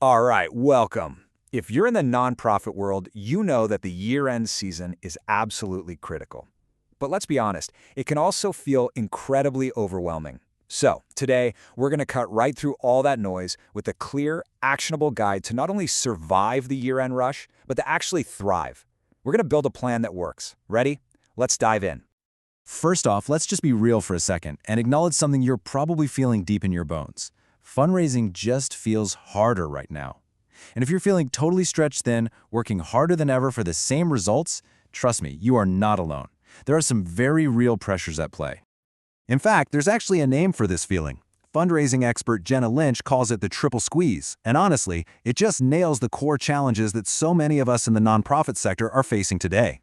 All right, welcome. If you're in the nonprofit world, you know that the year-end season is absolutely critical. But let's be honest, it can also feel incredibly overwhelming. So, today, we're going to cut right through all that noise with a clear, actionable guide to not only survive the year-end rush, but to actually thrive. We're going to build a plan that works. Ready? Let's dive in. First off, let's just be real for a second and acknowledge something you're probably feeling deep in your bones. Fundraising just feels harder right now. And if you're feeling totally stretched thin, working harder than ever for the same results, trust me, you are not alone. There are some very real pressures at play. In fact, there's actually a name for this feeling. Fundraising expert Jenna Lynch calls it the triple squeeze, and honestly, it just nails the core challenges that so many of us in the nonprofit sector are facing today.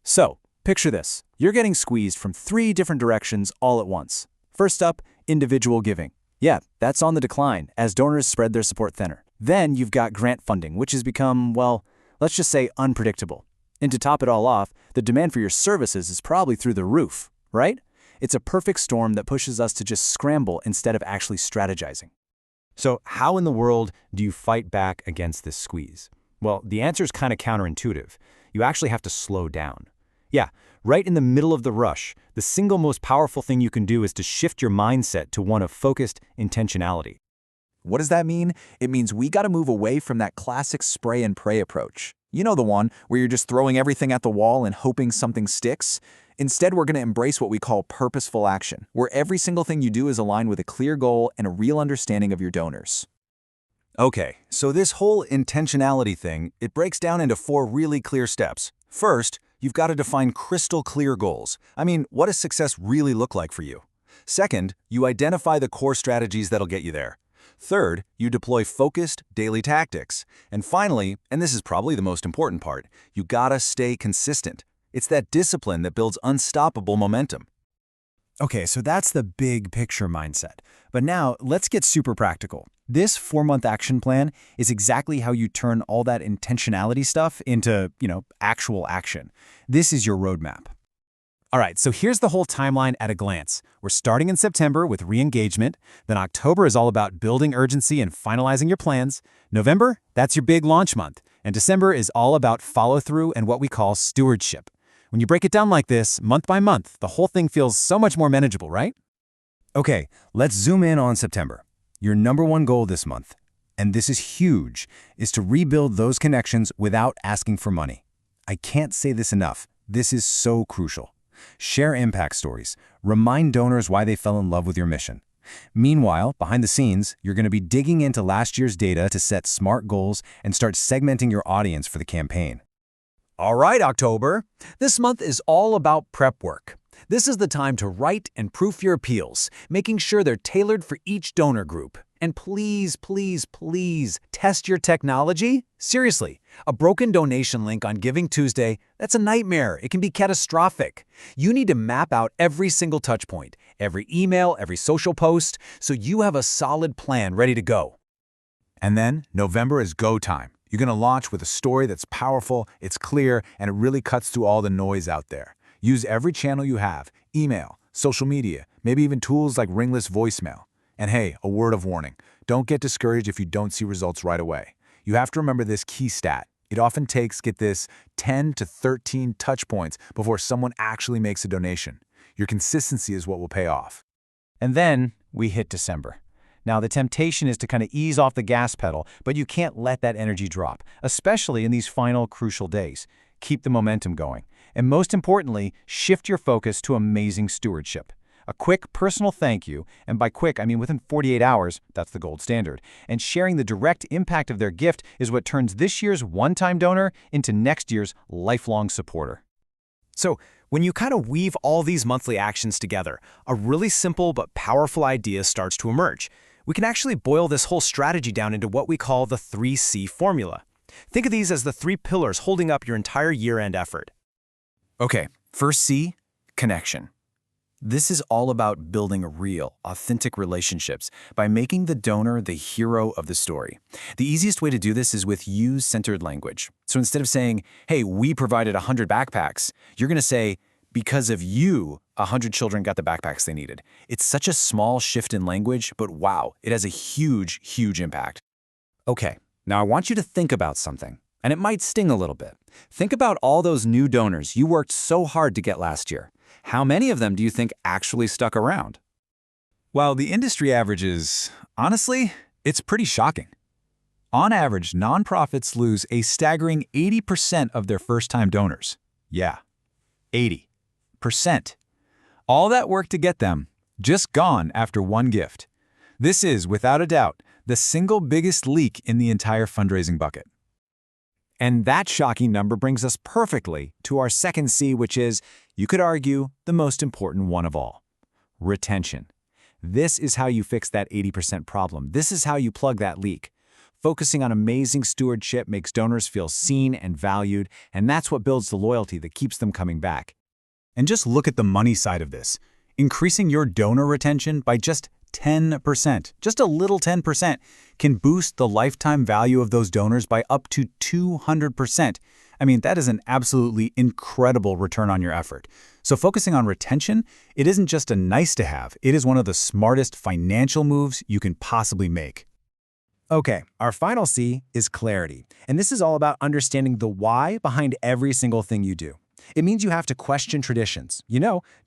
So, picture this. You're getting squeezed from 3 different directions all at once. First up, individual giving. Yeah, that's on the decline as donors spread their support thinner. Then you've got grant funding, which has become, well, let's just say unpredictable. And to top it all off, the demand for your services is probably through the roof, right? It's a perfect storm that pushes us to just scramble instead of actually strategizing. So how in the world do you fight back against this squeeze? Well, the answer is kind of counterintuitive. You actually have to slow down. Yeah, right in the middle of the rush, the single most powerful thing you can do is to shift your mindset to one of focused intentionality. What does that mean? It means we got to move away from that classic spray and pray approach. You know, the one where you're just throwing everything at the wall and hoping something sticks. Instead, we're going to embrace what we call purposeful action, where every single thing you do is aligned with a clear goal and a real understanding of your donors. Okay, so this whole intentionality thing, it breaks down into 4 really clear steps. First, you've got to define crystal clear goals. I mean, what does success really look like for you? Second, you identify the core strategies that'll get you there. Third, you deploy focused daily tactics. And finally, and this is probably the most important part, you gotta stay consistent. It's that discipline that builds unstoppable momentum. Okay, so that's the big picture mindset. But now, let's get super practical. This 4-month action plan is exactly how you turn all that intentionality stuff into, actual action. This is your roadmap. All right, so here's the whole timeline at a glance. We're starting in September with re-engagement. Then October is all about building urgency and finalizing your plans. November, that's your big launch month. And December is all about follow-through and what we call stewardship. When you break it down like this, month by month, the whole thing feels so much more manageable, right? Okay, let's zoom in on September. Your #1 goal this month, and this is huge, is to rebuild those connections without asking for money. I can't say this enough. This is so crucial. Share impact stories. Remind donors why they fell in love with your mission. Meanwhile, behind the scenes, you're going to be digging into last year's data to set smart goals and start segmenting your audience for the campaign. All right, October. This month is all about prep work. This is the time to write and proof your appeals, making sure they're tailored for each donor group. And please, please, please, test your technology. Seriously, a broken donation link on Giving Tuesday, that's a nightmare. It can be catastrophic. You need to map out every single touch point, every email, every social post, so you have a solid plan ready to go. And then, November is go time. You're going to launch with a story that's powerful, it's clear, and it really cuts through all the noise out there. Use every channel you have, email, social media, maybe even tools like ringless voicemail. And hey, a word of warning, don't get discouraged if you don't see results right away. You have to remember this key stat. It often takes, get this, 10 to 13 touch points before someone actually makes a donation. Your consistency is what will pay off. And then we hit December. Now, the temptation is to kind of ease off the gas pedal, but you can't let that energy drop, especially in these final crucial days. Keep the momentum going. And most importantly, shift your focus to amazing stewardship. A quick personal thank you, and by quick, I mean within 48 hours, that's the gold standard, and sharing the direct impact of their gift is what turns this year's one-time donor into next year's lifelong supporter. So, when you kind of weave all these monthly actions together, a really simple but powerful idea starts to emerge. We can actually boil this whole strategy down into what we call the 3C formula. Think of these as the 3 pillars holding up your entire year-end effort. Okay, first C, connection. This is all about building real, authentic relationships by making the donor the hero of the story. The easiest way to do this is with you-centered language. So instead of saying, hey, we provided 100 backpacks, you're going to say, because of you, 100 children got the backpacks they needed. It's such a small shift in language, but wow, it has a huge, huge impact. Okay, now I want you to think about something, and it might sting a little bit. Think about all those new donors you worked so hard to get last year. How many of them do you think actually stuck around? While the industry average is, honestly, it's pretty shocking. On average, nonprofits lose a staggering 80% of their first-time donors. Yeah, 80%. All that work to get them, just gone after one gift. This is, without a doubt, the single biggest leak in the entire fundraising bucket. And that shocking number brings us perfectly to our second C, which is, you could argue, the most important one of all: retention. This is how you fix that 80% problem. This is how you plug that leak. Focusing on amazing stewardship makes donors feel seen and valued, and that's what builds the loyalty that keeps them coming back. And just look at the money side of this. Increasing your donor retention by just 10%, just a little 10%, can boost the lifetime value of those donors by up to 200%. I mean, that is an absolutely incredible return on your effort. So focusing on retention, it isn't just a nice to have, it is one of the smartest financial moves you can possibly make. Okay, our final C is clarity. And this is all about understanding the why behind every single thing you do. It means you have to question traditions.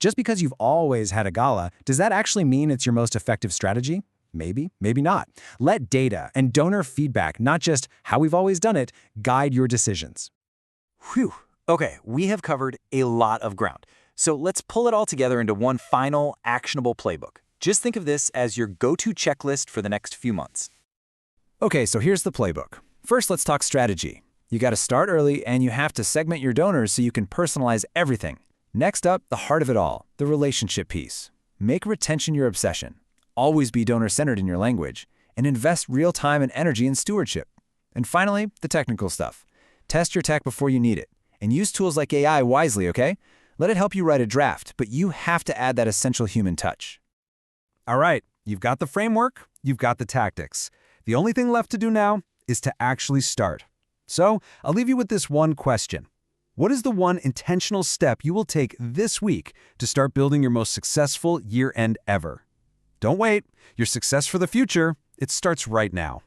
Just because you've always had a gala, does that actually mean it's your most effective strategy? Maybe, maybe not. Let data and donor feedback, not just how we've always done it, guide your decisions. Whew. Okay, we have covered a lot of ground. So let's pull it all together into one final actionable playbook. Just think of this as your go-to checklist for the next few months. Okay, so here's the playbook. First, let's talk strategy. You got to start early, and you have to segment your donors so you can personalize everything. Next up, the heart of it all, the relationship piece. Make retention your obsession. Always be donor-centered in your language, and invest real time and energy in stewardship. And finally, the technical stuff. Test your tech before you need it, and use tools like AI wisely, okay? Let it help you write a draft, but you have to add that essential human touch. All right, you've got the framework, you've got the tactics. The only thing left to do now is to actually start. So, I'll leave you with this one question. What is the one intentional step you will take this week to start building your most successful year-end ever? Don't wait. Your success for the future, it starts right now.